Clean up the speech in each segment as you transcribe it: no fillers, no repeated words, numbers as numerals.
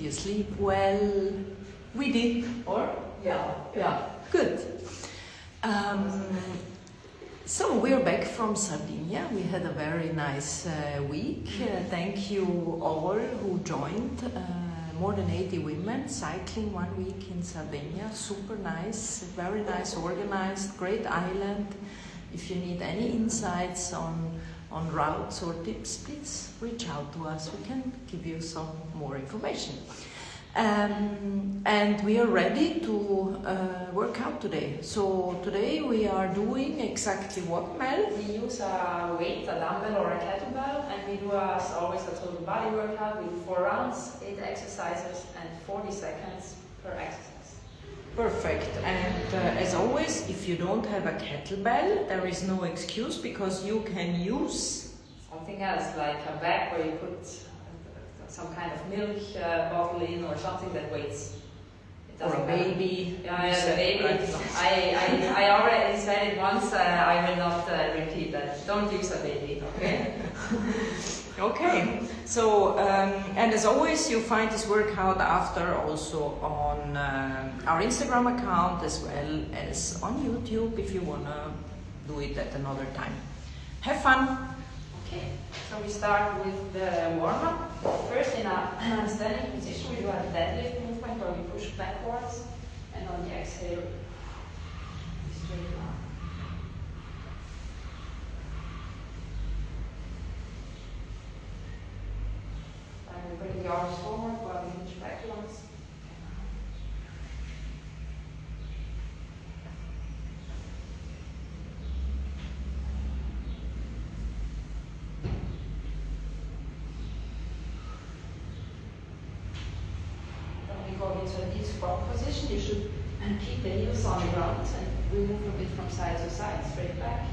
you sleep well? We did, or? Yeah, good. So we're back from Sardinia. We had a very nice week. Thank you all who joined. More than 80 women cycling 1 week in Sardinia. Super nice, very nice, organized, great island. If you need any insights on routes or tips, please reach out to us. We can give you some more information. And we are ready to work out today. So today we are doing exactly what, Mel? We use a weight, a dumbbell or a kettlebell, and we do as always a total body workout. We do 4 rounds, 8 exercises, and 40 seconds per exercise. Perfect. And as always, if you don't have a kettlebell, there is no excuse because you can use something else, like a bag where you put some kind of milk bottle in, or something that weighs. Or a baby. Yeah, the baby. Right. I already said it once. I will not repeat that. Don't use a baby. Okay. Okay. So and as always, you find this workout after also on our Instagram account as well as on YouTube if you wanna do it at another time. Have fun. Okay, so we start with the warm-up. First, in a standing position, we do a deadlift movement where we push backwards, and on the exhale, we straighten up. And we bring the arms forward while we push backwards. Go into a deep squat position. You should keep the heels on the ground, and we move a bit from side to side, straight back.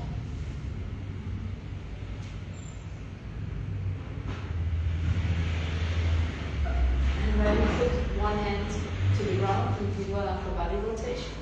And when you put one hand to the ground, you do an upper body rotation.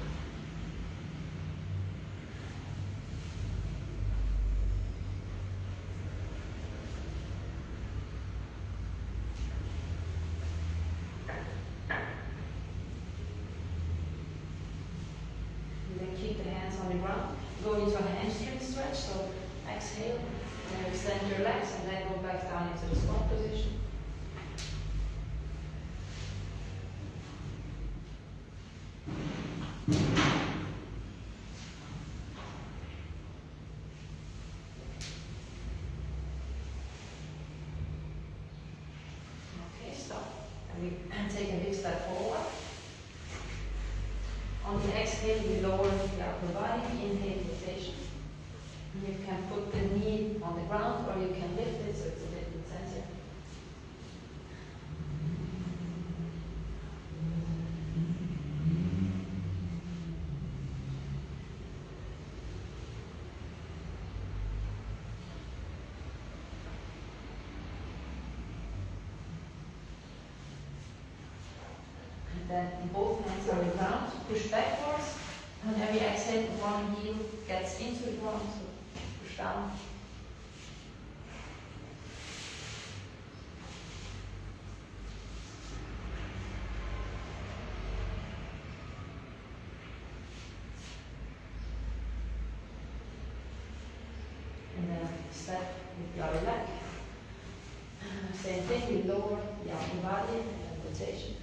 Keep the hands on the ground. Go into a hamstring stretch, so exhale, and extend your legs, and then go back down into the squat position. Okay, stop. And we take a big step forward. On the exhale, we lower the upper body, inhale rotation. You can put the knee on the ground, or you can lift it, so it's a bit intensive. And then both hands on the ground, push backwards. On every exhale, one heel gets into the ground, so push down. And then step with the other leg. Same thing, we lower the upper body and rotation.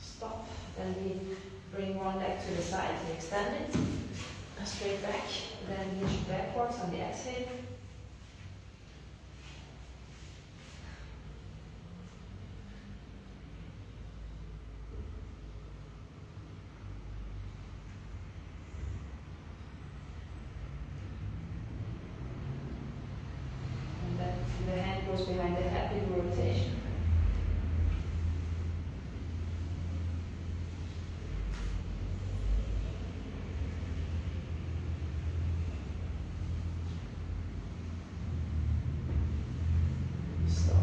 Stop. Then we bring one leg to the side and extend it. Straight back. Then hinge backwards on the exhale. And then the hand goes behind the head with rotation. Stop.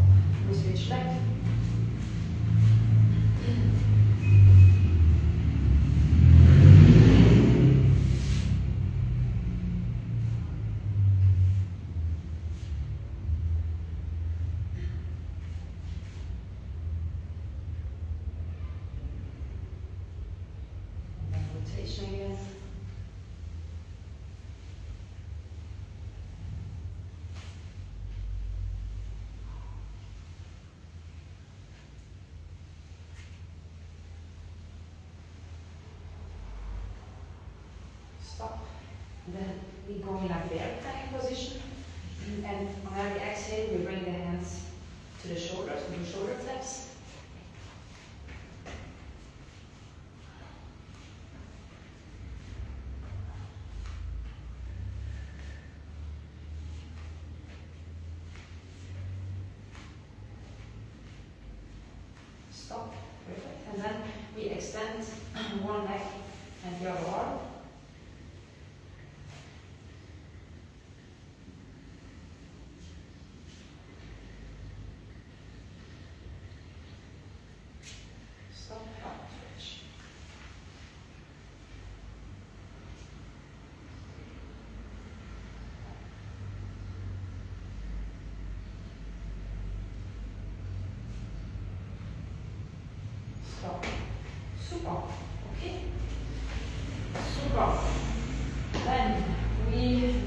push back. Rotation again. Stop. Then we go in a bear plank position, and on every exhale we bring the hands to the shoulders, we do shoulder taps. Stop. Perfect. And then we extend one leg and the other arm. Stop. Stretch. Stop. Super. Okay. Super. Then we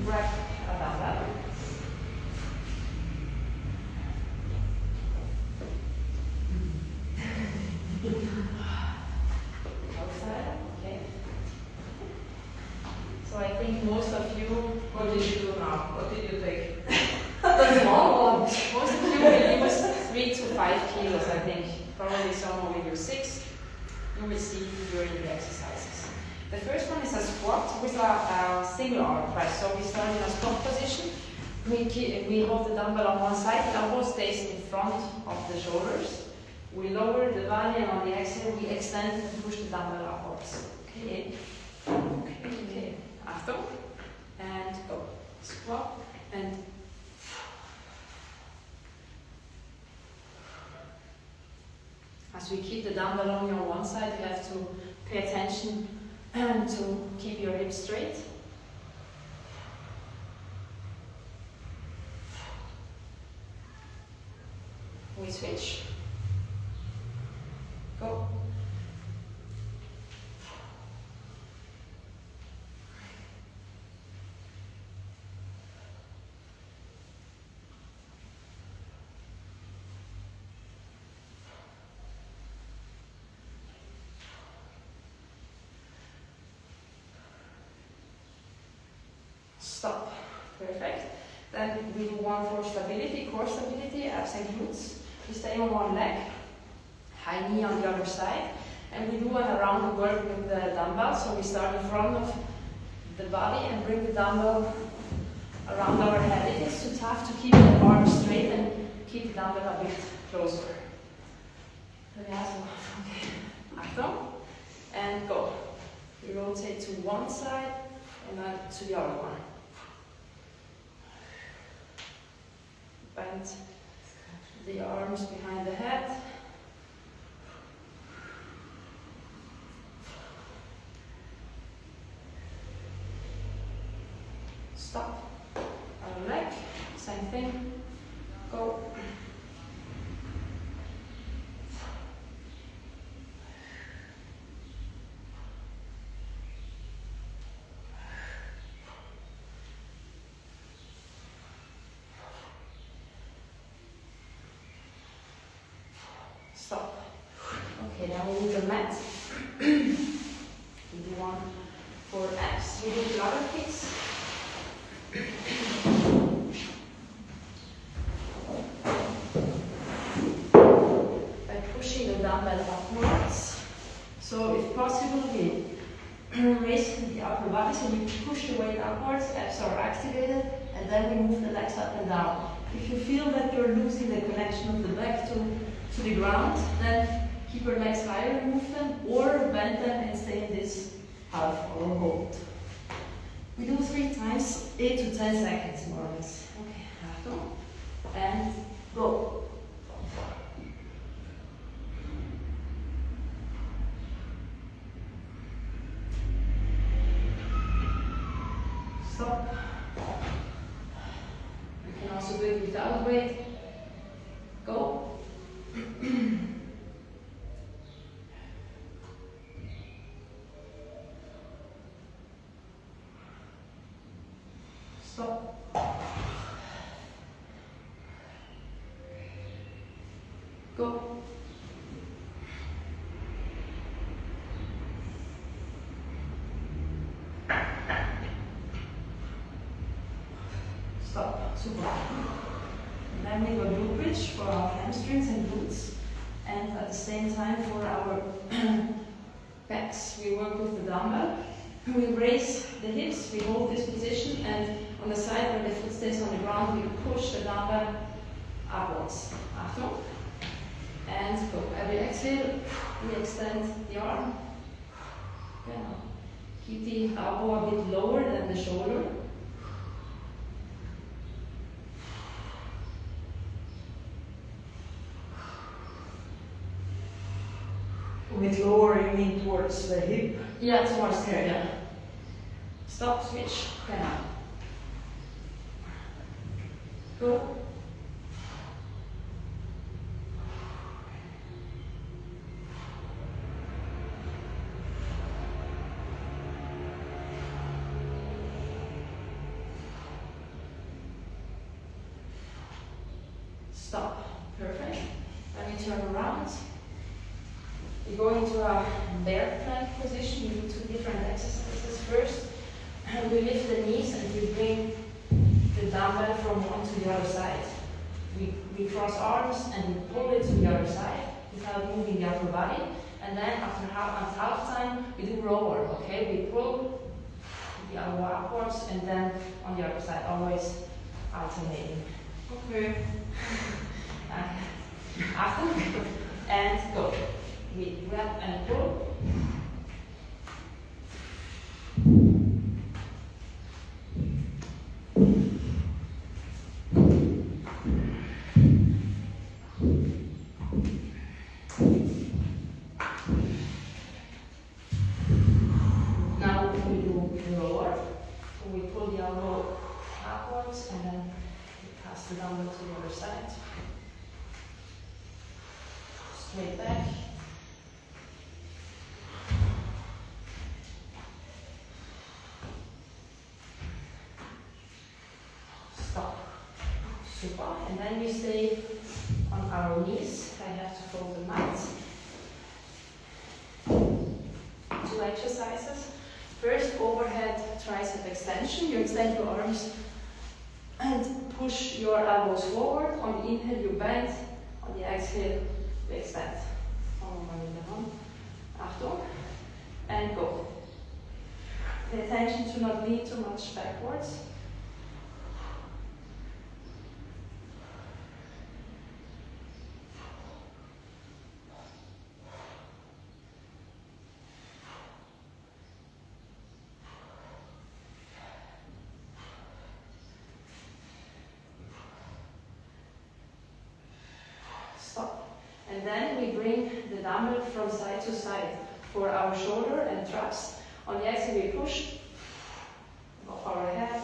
grab a dumbbell. Outside. Okay. So I think most of you. What did you do now? What did you take? The small one. Most of you will use 3 to 5 kilos, I think. Probably some will use 6. You will see during the exercises. The first one is a squat with a single arm press. So we start in a squat position. We hold the dumbbell on one side, the elbow stays in front of the shoulders. We lower the body, and on the exhale we extend and push the dumbbell upwards. Okay. Okay. After. And go. Squat and as we keep the dumbbell on your one side, you have to pay attention to keep your hips straight. We switch. Go. Stop. Perfect. Then we do one for stability, core stability, abs and glutes. We stay on one leg, high knee on the other side, and we do an around the work with the dumbbell. So we start in front of the body and bring the dumbbell around our head. It is too tough to keep the arm straight and keep the dumbbell a bit closer. Okay. After. And go. We rotate to one side and then to the other one. Bend the arms behind the head. Stop. Other leg. Same thing. Go. Stop. Okay, now we move the mat. We do one for abs. We do bladder kicks. By pushing the dumbbell upwards. So if possible, we raise the upper body, so we push the weight upwards, abs are activated, and then we move the legs up and down. If you feel that you're losing the connection of the back to the ground, then keep your legs higher and move them, or bend them and stay in this half or hold. We do 3 times, 8 to 10 seconds more or less. Okay, after. And go. Stop. You can also do it without weight. Go. Stop. Go. Stop. Super. And then we go glute bridge for our hamstrings and glutes. And at the same time for our pecs, we work with the dumbbell. We raise the hips, we hold this position, and on the side where the foot stays on the ground, we push the dumbbell upwards. Achtung. And go. Every exhale, we extend the arm. Genau. Keep the elbow a bit lower than the shoulder. With lower, you mean towards the hip? Yeah, towards there, yeah. Stop, switch, genau. Go. Stop. Perfect. Then we turn around. We go into a bear plank position. We do two different exercises. First, we lift the knees and we bring the dumbbell from one to the other side. We cross arms and we pull it to the other side without moving the upper body. And then after half time, we do rower, okay? We pull the elbow upwards and then on the other side, always alternating. Okay. After, and go. We grab and pull. Now we do the rower. So we pull the elbow upwards and then we pass the dumbbell to the other side. Straight back. Stop. Super. And then we stay on our knees. I have to fold the mat. Two exercises. First, overhead tricep extension. You extend your arms and push your elbows forward. On the inhale, you bend. On the exhale, you extend. Achtung. And go. Pay attention to not lean too much backwards. Stop. And then we bring the dumbbell from side to side for our shoulder and traps. On the exhale, we push off our head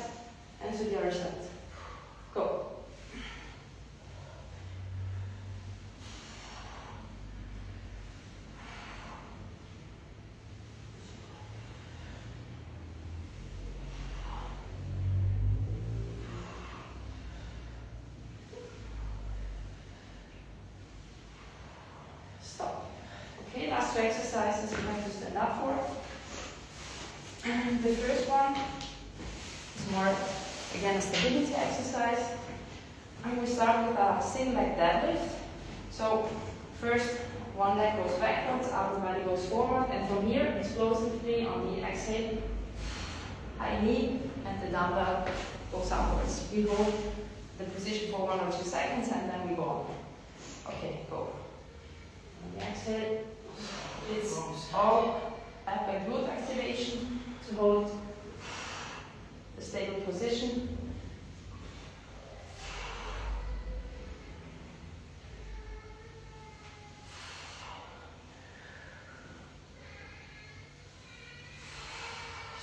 and to the other side. Go. Stop. Okay, last two exercises we have to stand up for. The first one is more, again, a stability exercise. And we start with a single leg deadlift. So first, one leg goes backwards, upper body goes forward, and from here, explosively on the exhale, high knee, and the dumbbell goes upwards. We hold the position for 1 or 2 seconds, and then we go on. Okay, go. On the exhale, it's all ab and glute activation to hold the stable position.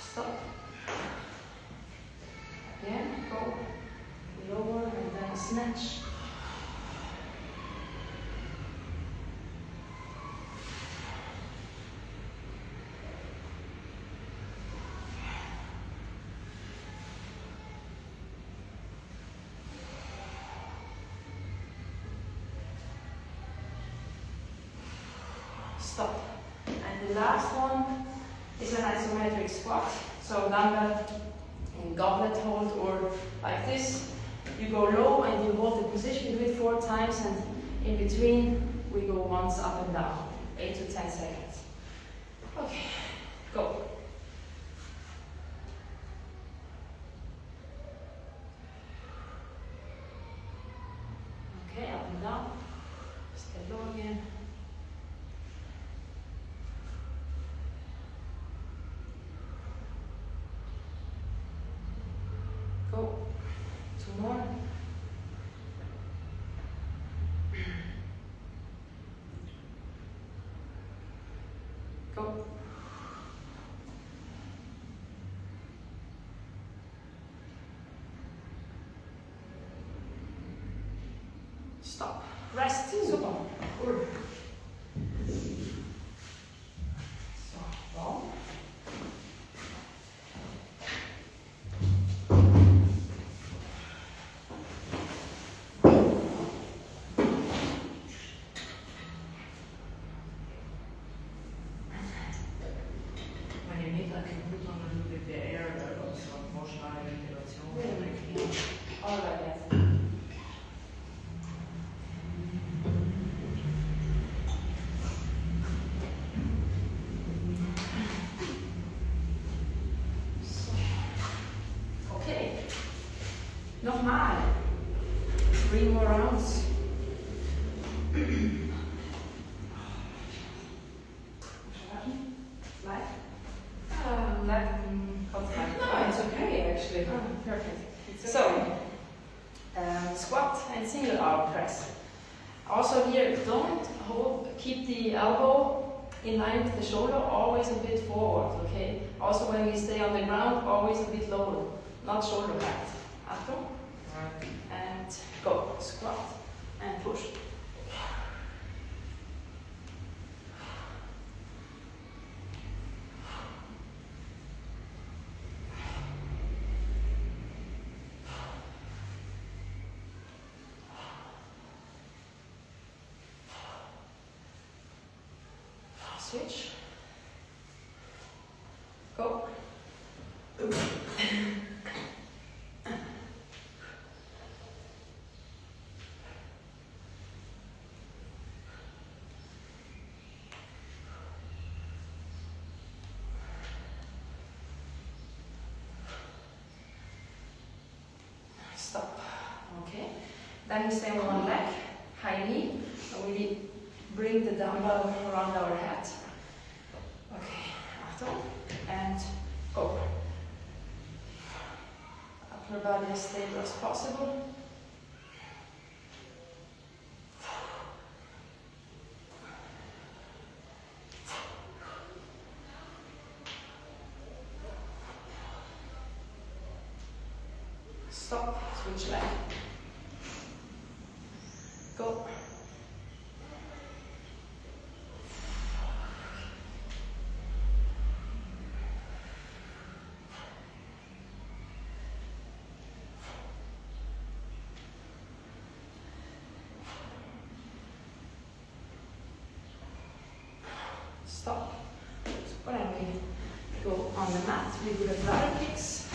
Stop. The last one is an isometric squat. So dumbbell in goblet hold or like this. You go low and you hold the position, you do it 4 times, and in between we go once up and down, 8 to 10 seconds. Okay, go. Okay, up and down. Stay low again. Go. 2 more. Go. Stop. Rest. Super. Good. So, down. When you need like a put on a little bit the air, also emotional regulation. All right, yes. Okay. Nochmal. 3 more rounds. Light? No, it's okay actually. Oh, perfect. It's So, okay. squat and single arm press. Also here, don't keep the elbow in line with the shoulder, always a bit forward, okay? Also when we stay on the ground, always a bit lower, not shoulder height. Achtung. And go, squat and push. Switch. Go. Stop. Okay. Then we stay on one leg, high knee, and we bring the dumbbell around our head. Okay, Achtung, and go. Upper body as stable as possible. Stop, switch leg. Go. Stop. So when we go on the mat, we do the flutter kicks.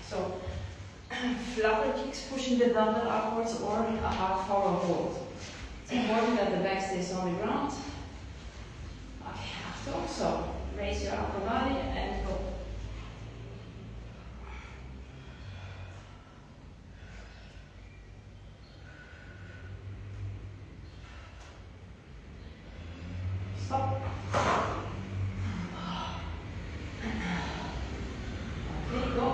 So flutter kicks, pushing the dumbbell upwards or a half forward hold. It's important that the back stays on the ground. Okay, Achtung. So raise your upper body and go. Stop. Okay, go.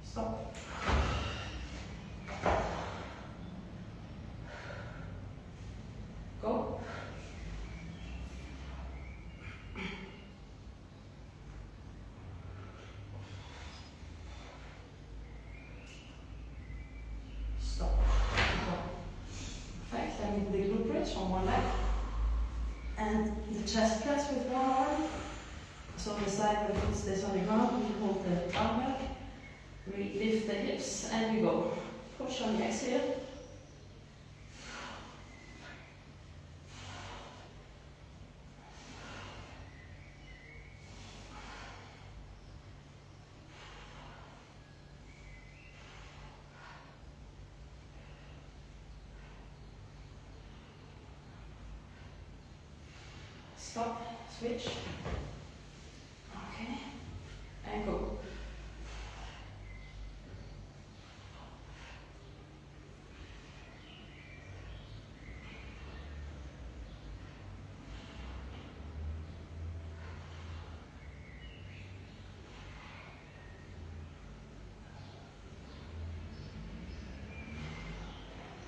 Stop. Go. strengthen the glute bridge on one leg. And the chest press with one arm. So on the side where the foot stays on the ground, we hold the dumbbell. We lift the hips and we go. Push on the exhale. Stop, switch. Okay, and go.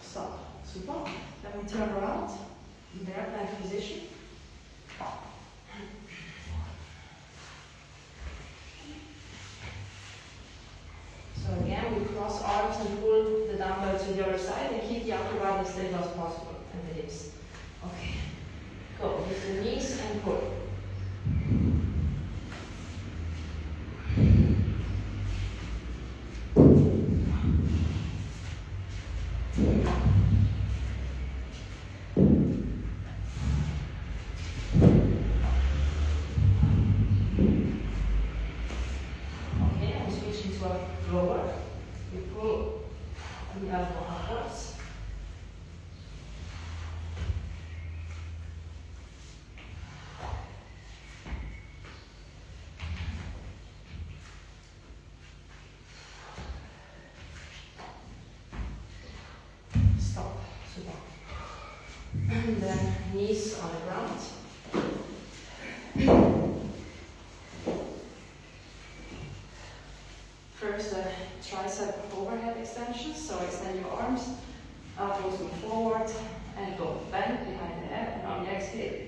Stop, super. Then we turn around, bear plank position. So again, we cross arms and pull the dumbbell to the other side and keep the upper body as stable as possible and the hips. Okay, go with the knees and pull. Lower, we pull the elbow upwards. Stop, super. And then knees on the ground. First, tricep overhead extension, so extend your arms, elbows move forward, and go. Bend behind the head, and on the exhale,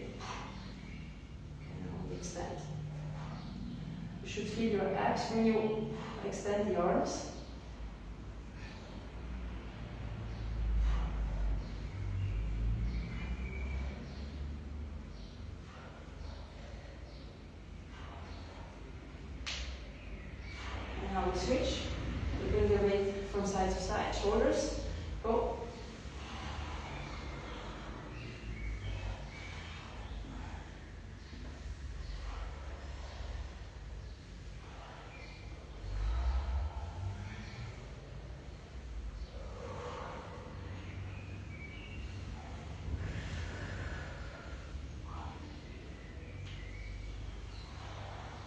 and on the extend. You should feel your abs when you extend the arms. Now we switch. We bring the weight from side to side, shoulders, go.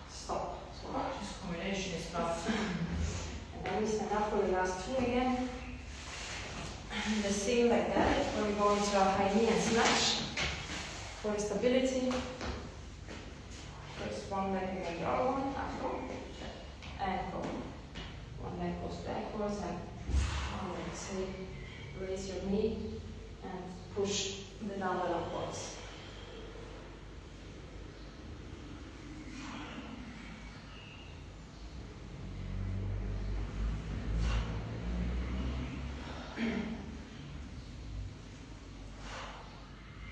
Stop. So this combination is tough. And then we stand up for the last two again. And the same like that, where we go into a high knee and snatch for stability. First one leg and then the other one, up go, and go. One leg goes backwards and on the exhale, raise your knee and push the dumbbell upwards.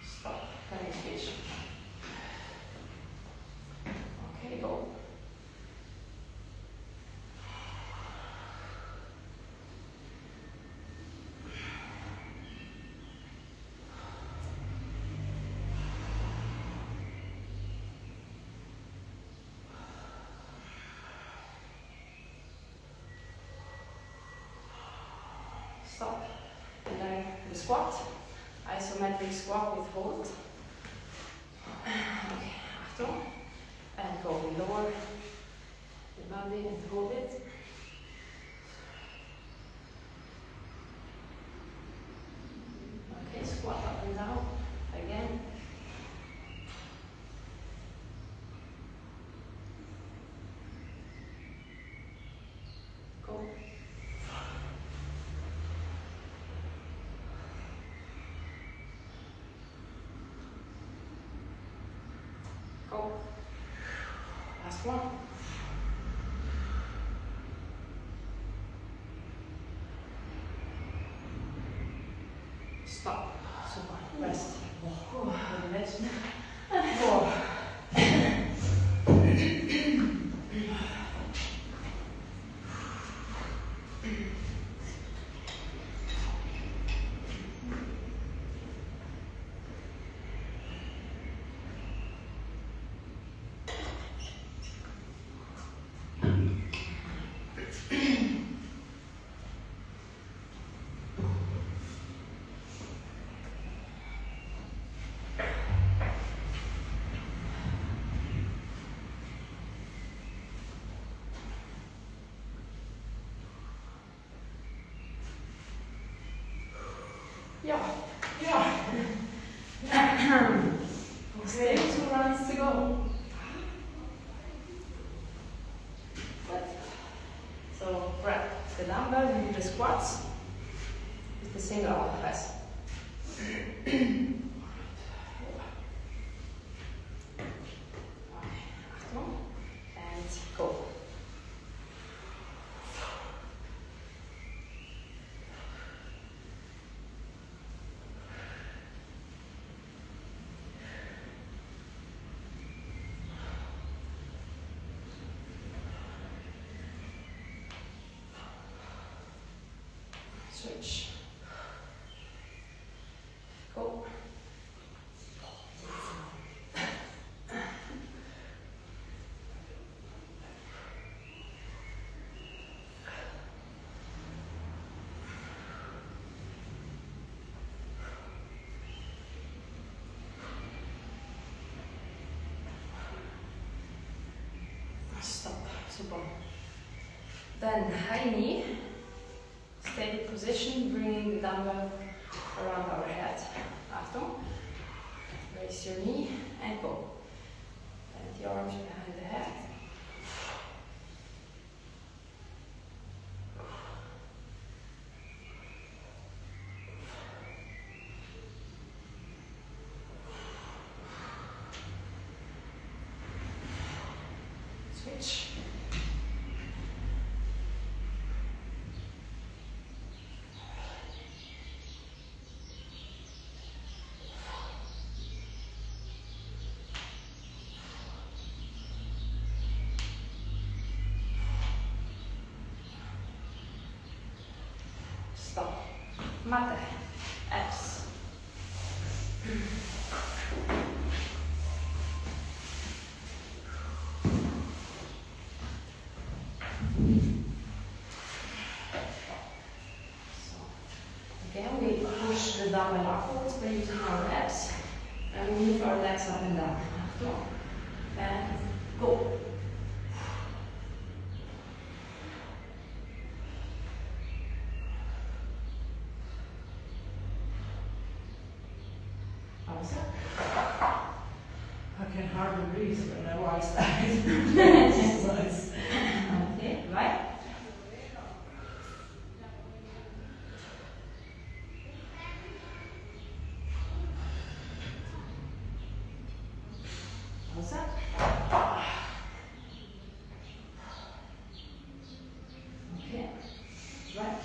Stop, plank switch. Okay, go. Stop. And then the squat. Isometric squat with hold. Okay, Achtung. And go. We lower the body and hold it. Okay, squat up and down. Again. Go. Go. Last one. Stop. Super. Rest. Good rest. 4. Yeah. Still 2 rounds to go. Good. So grab the dumbbell with the squats with the single arm press. And go. Switch. Go. Stop. Super. Then high knee. Steady position, bringing the dumbbell around our head. Achtung. Raise your knee and go. Bend the arms behind the head. Switch. Stop. Mate. Abs. So, again, we push the dumbbell upwards by using our abs and we move our legs up and down. And go. I can hardly breathe when I watch that. Exercise. Okay, right? Pausa. Okay, right.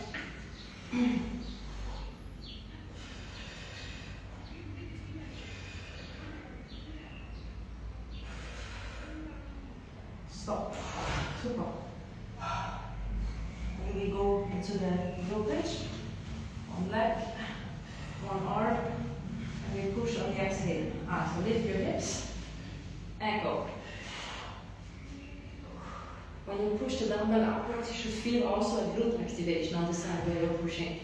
Stop. Super. And we go into the middle pitch. One leg, one arm, and we push on the exhale. So lift your hips and go. When you push the dumbbell upwards, you should feel also a glute activation on the side where you're pushing.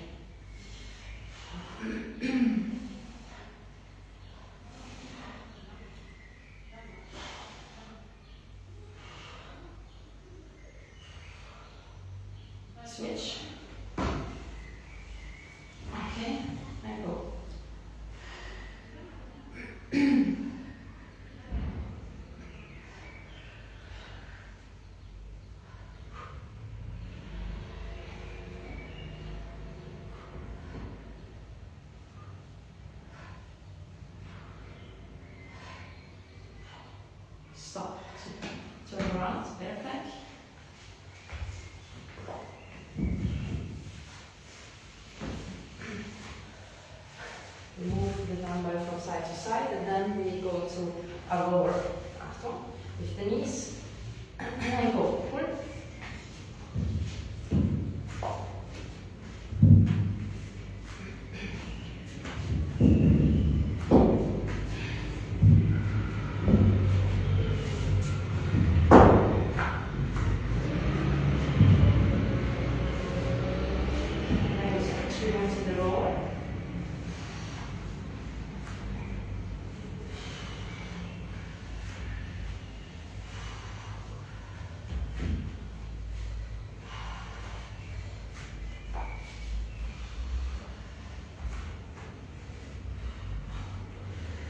Switch. Okay, and go. Stop. Turn around, bear plank. Move side, and then we go to a lower Achtung, with the knees, and go, pull.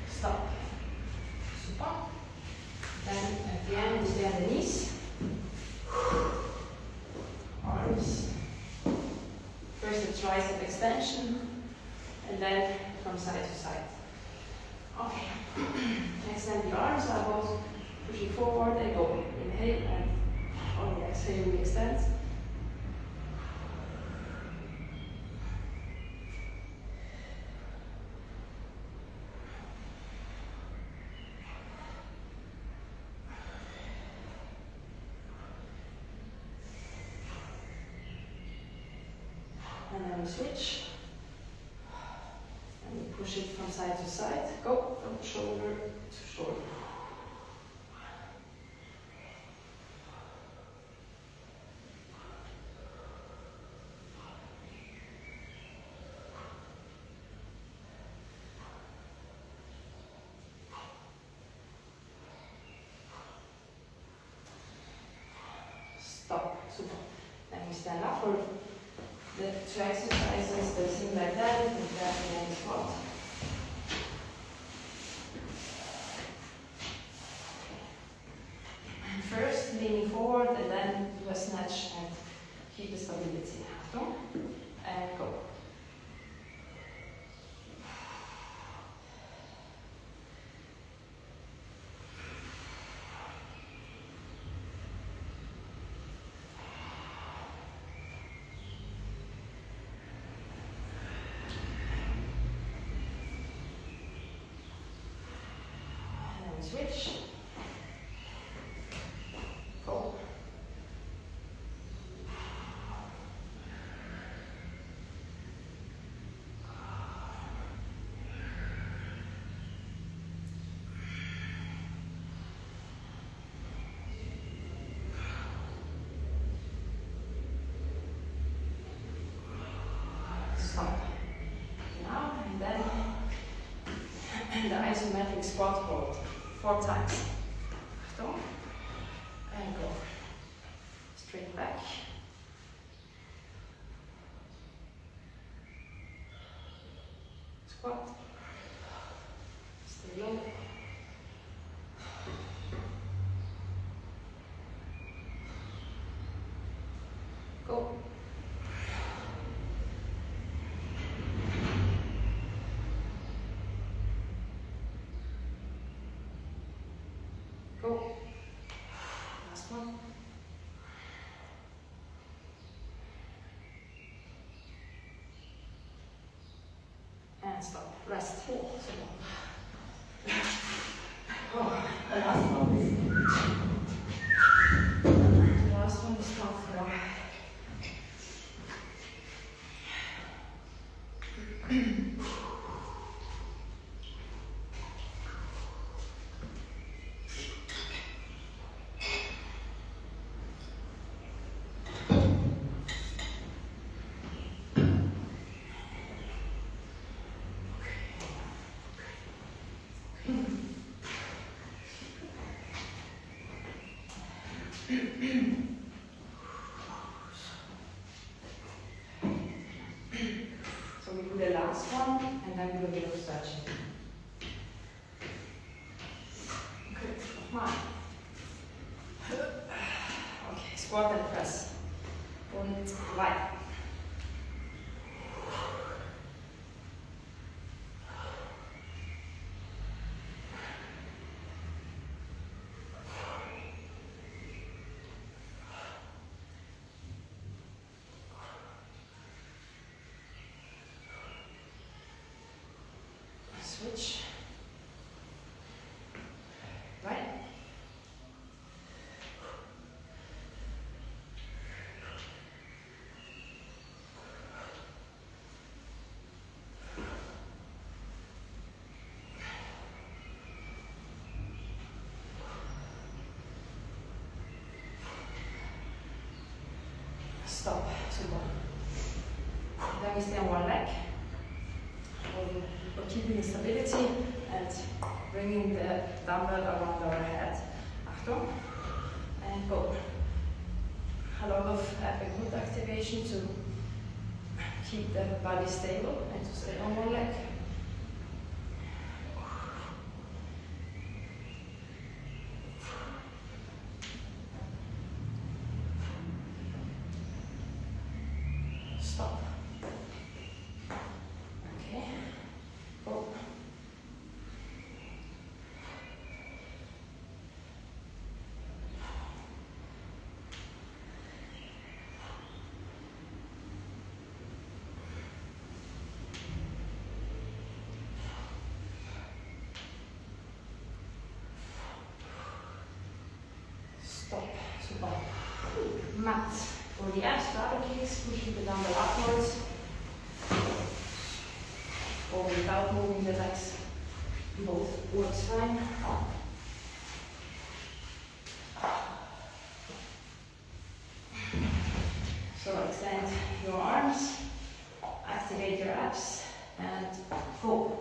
Stop. Super. Then at the end we stay on the knees. Arms. First a tricep extension, and then from side to side. Okay. Extend the arms, elbows, pushing forward and go. Inhale, and on the exhale we extend. And then we switch. And we push it from side to side. Go from shoulder to shoulder. Stop. Super. Then we stand up for the two exercises, the same like that, and then squat. First, leaning forward, and then do a snatch and keep the stability. Achtung, and go. Switch. Go. Stop. Now and then the isometric squat hold. 4 times. Achtung. And go. Straight back. Squat. Stay low. Go. Go. Last one. And stop. Rest. Oh, oh, the last one. The last one is tough. So we do the last one, and then we do a little stretching. Okay, come on. Okay, squat and press. Und weit. Stop. Super. Then we stay on one leg. We're keeping the stability and bringing the dumbbell around our head. Achtung. And go. A lot of glute activation to keep the body stable and to stay on one leg. Stop. Okay. Go. Stop. Super. Mat. For the abs, straddle kicks, pushing the dumbbell upwards. Or without moving the legs. Both works fine. So extend your arms, activate your abs, and go.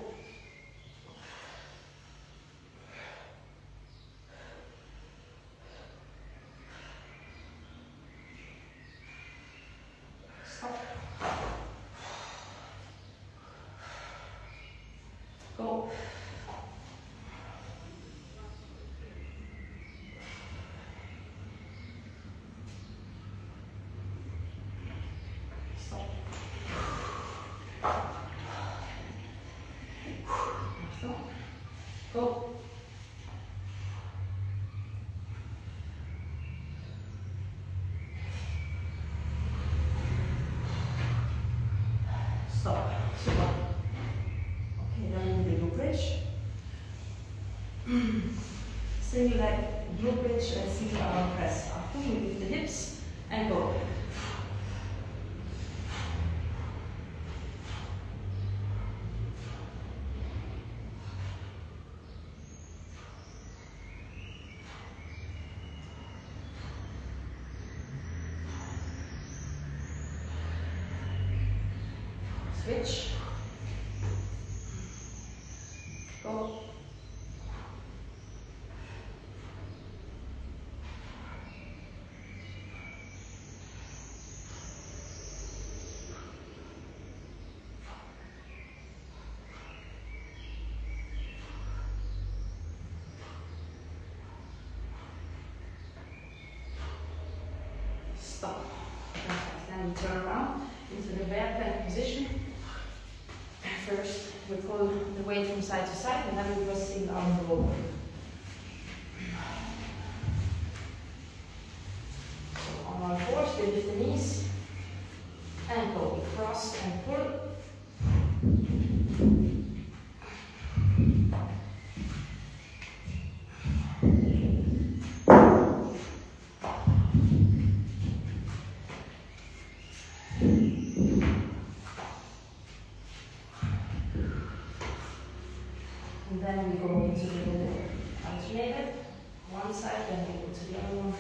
Stop. Go. Stop. Stop. Go. Stop. Super. Okay, then we do bridge. Single leg glute bridge and single arm press. After we lift the hips and go. Switch. Go. Stop. Perfect. Then we turn around into the bear plank position. First, we pull the weight from side to side, and then we press single arm over. So on all fours, we lift the knees and go. We cross and pull. And then we go into the alternated, one side, then we go to the other one.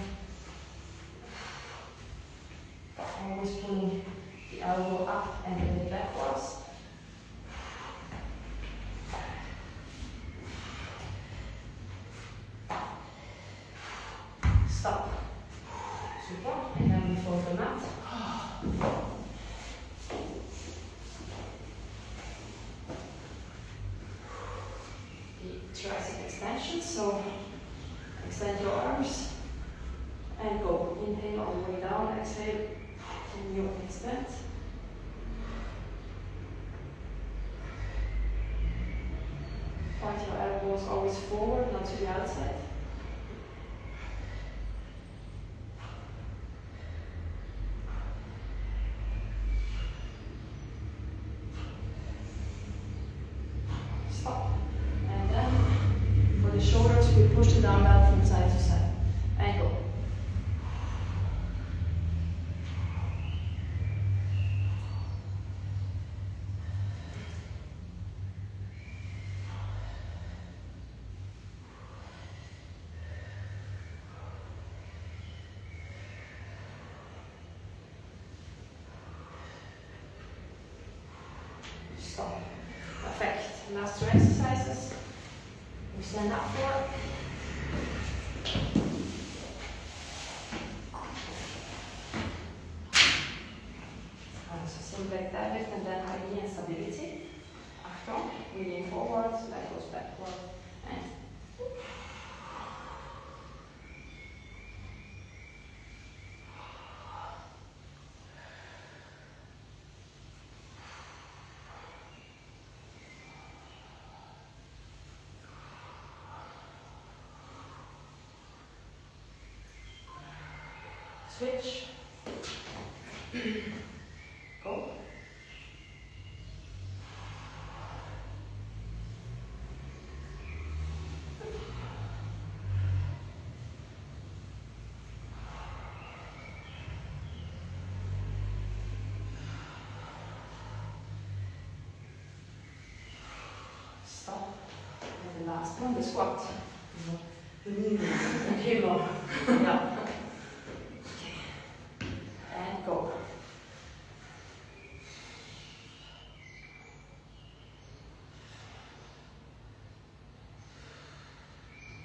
Always pulling the elbow up and then backwards. Stop. Super. And then we fold the mat. Tricep extension, so extend your arms and go. Inhale all the way down, exhale, and you extend. Point your elbows always forward, not to the outside. Stop. And then for the shoulders, we push the dumbbell from side to side. And go. Stop. Perfect. Last two exercises. We stand up for. So simple deadlift and then high knee and stability. Achtung, we lean forward, leg goes backward, and switch. Go. Stop. And the last one, the squat. Okay, more. Yeah. Okay. And go.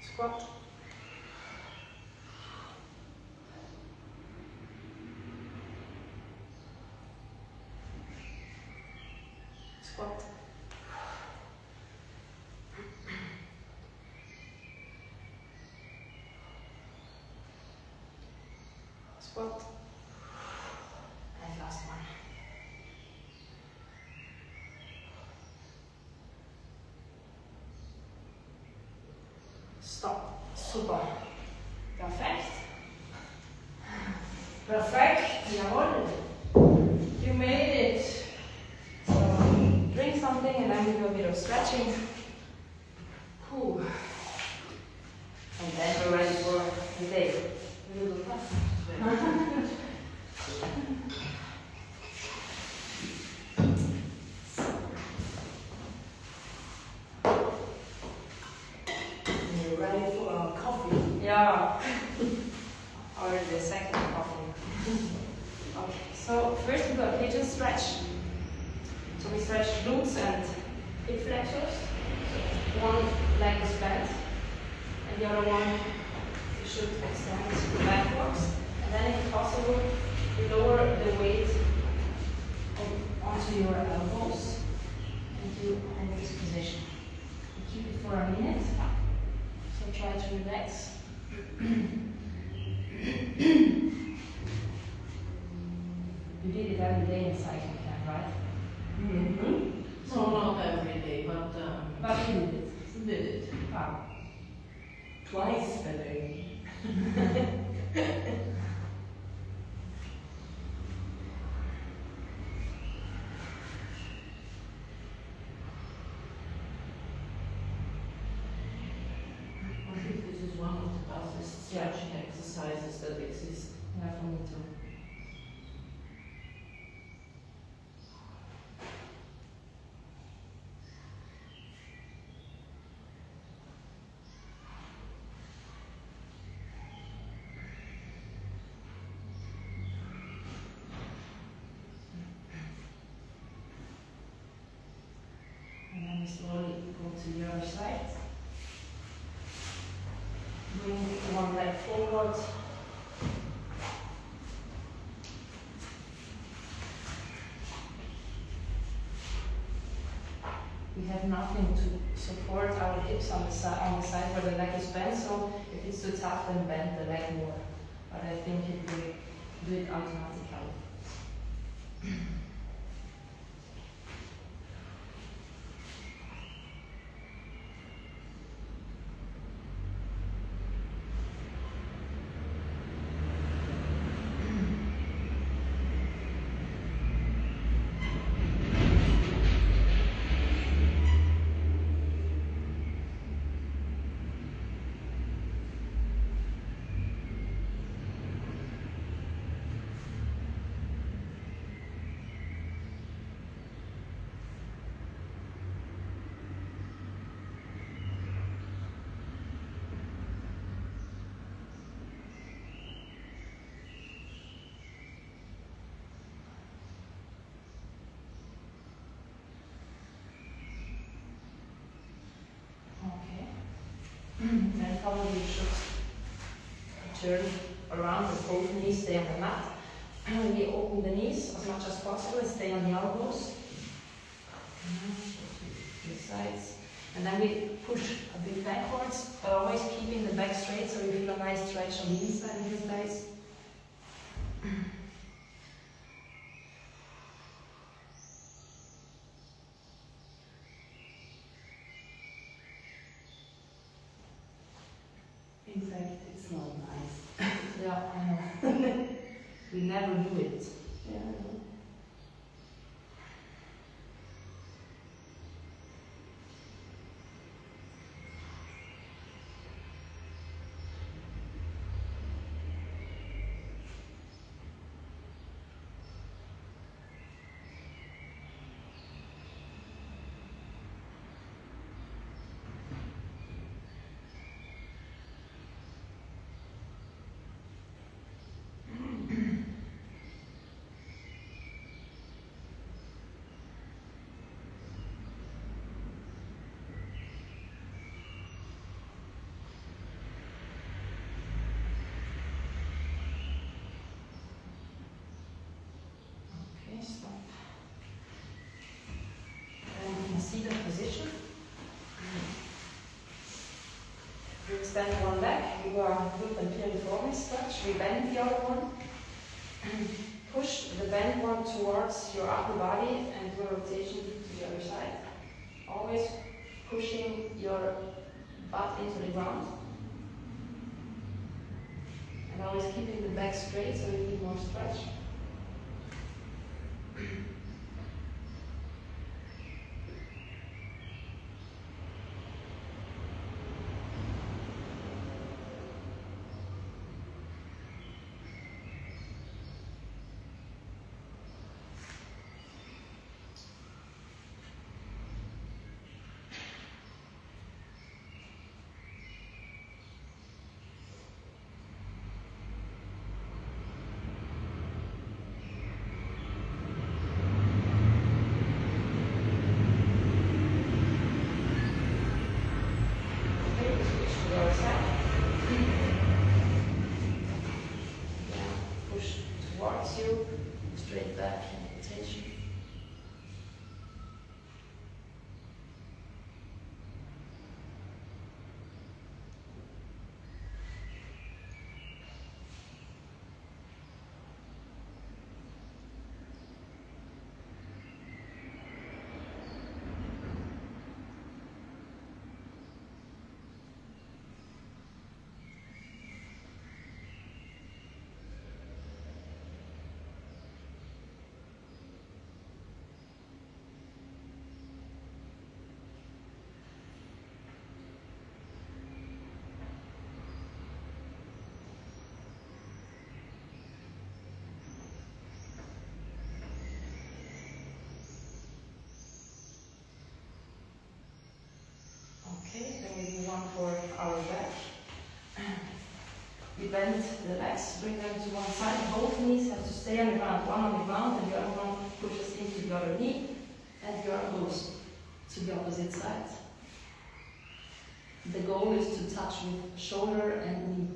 Squat. Squat. Squat. And last one. Stop. Super. Perfect. Perfect. Jawohl. You made it. So drink something and then we do a bit of stretching. Whew. And then we're ready for the day. A little tough. You're ready for our coffee. Yeah. Already the second coffee. Okay, so first we do a pigeon stretch. So we stretch glutes and hip flexors. So one leg is bent and the other one you should extend backwards. And then if possible, you lower the weight onto your elbows and you hold this position. You keep it for a minute. So try to relax. You did it every day in cycling camp, right? Mm-hmm. So not every day, but But you did it. did it Wow. twice a day. I think this is one of the toughest stretching exercises that exist. Yeah, for me too. And then we slowly go to the other side. Bring one leg forward. We have nothing to support our hips on the side where the leg is bent, so if it's too tough, then bend the leg more. But I think it will do it automatically. probably should turn around with both knees, stay on the mat. And we open the knees as much as possible and stay on the elbows. To the sides. And then we push a bit backwards, but always keeping the back straight so you feel a nice stretch on the inside of your thighs. In fact, it's not nice. Yeah, I know. We never do it. Yeah, I know. Okay, stop. And in a seated position. You extend one leg, you go glute and piriformis stretch, we bend the other one. Push the bent one towards your upper body and do a rotation to the other side. Always pushing your butt into the ground. And always keeping the back straight so you need more stretch. Straight back and rotation. Okay, then we move on for our back. We bend the legs, bring them to one side. Both knees have to stay on the ground. One on the ground and the other one pushes into the other knee. And the arm goes to the opposite side. The goal is to touch with shoulder and knee.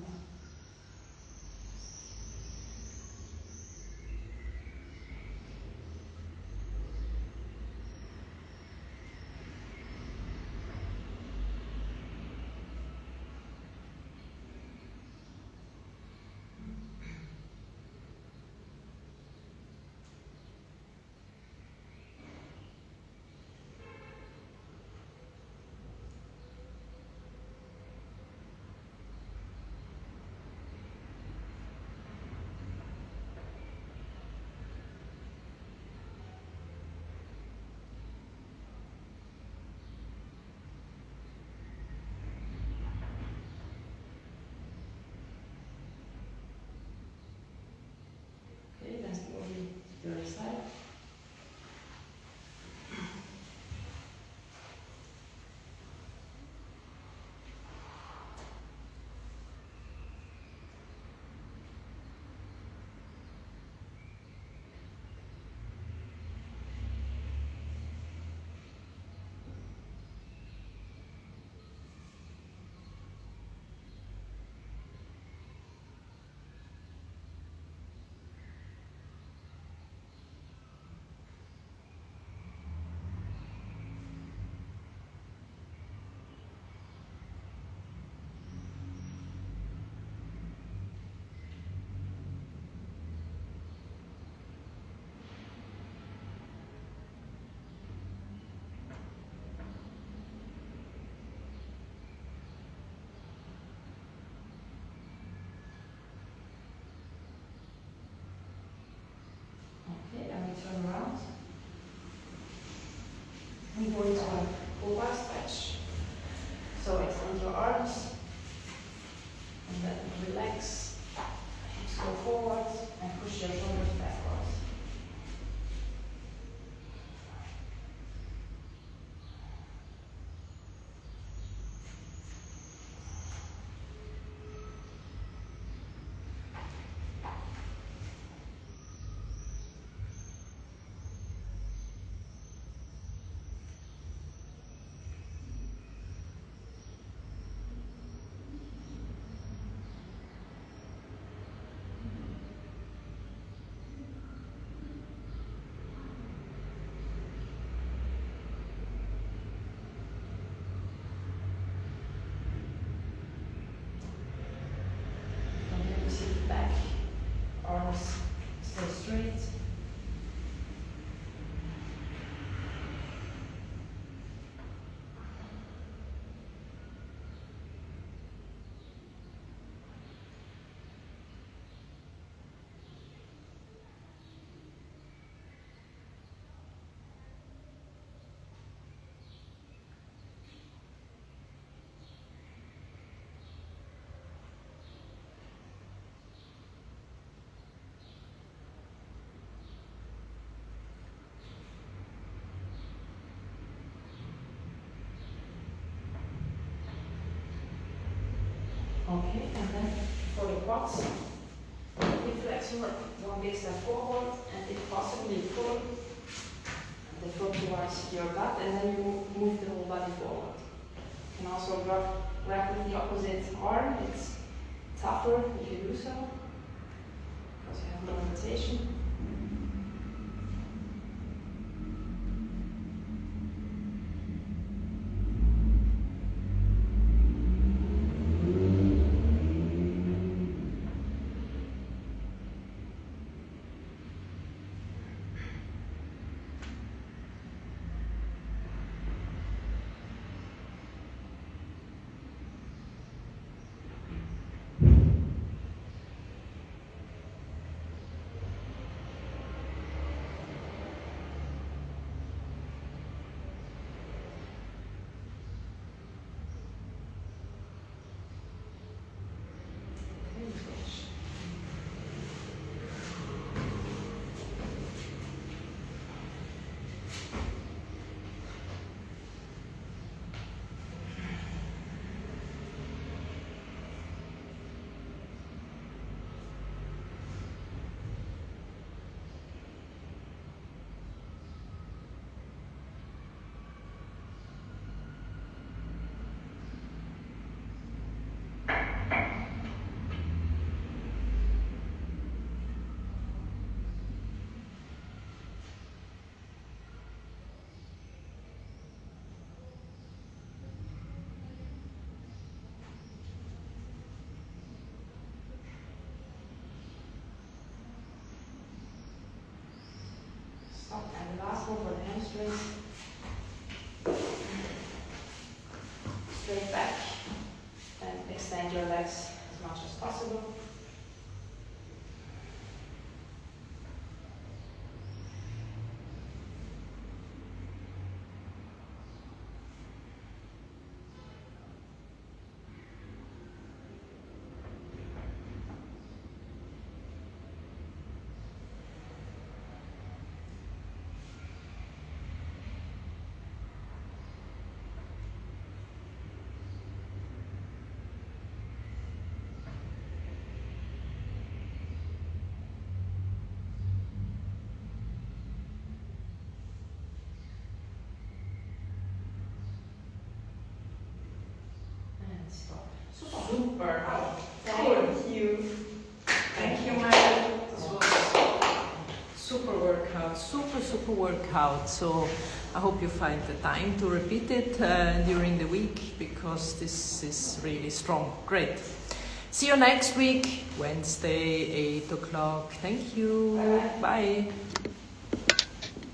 turn around. We go into a full bar stretch. So extend your arms and then relax. Hips go forward and push your shoulders backwards. Sit back, arms stay straight. Okay, and then for the quads, flex your one big step forward, and if possible, you pull the foot towards your butt, and then you move the whole body forward. You can also grab with the opposite arm. It's tougher if you do so, because you have more rotation. And the last one for the hamstrings. Straight back and extend your legs as much as possible. Stop. Super. Thank you. Thank you, Mary. This was super workout, super workout. So I hope you find the time to repeat it during the week, because this is really strong. Great. See you next week, Wednesday, 8 o'clock. Thank you. Bye.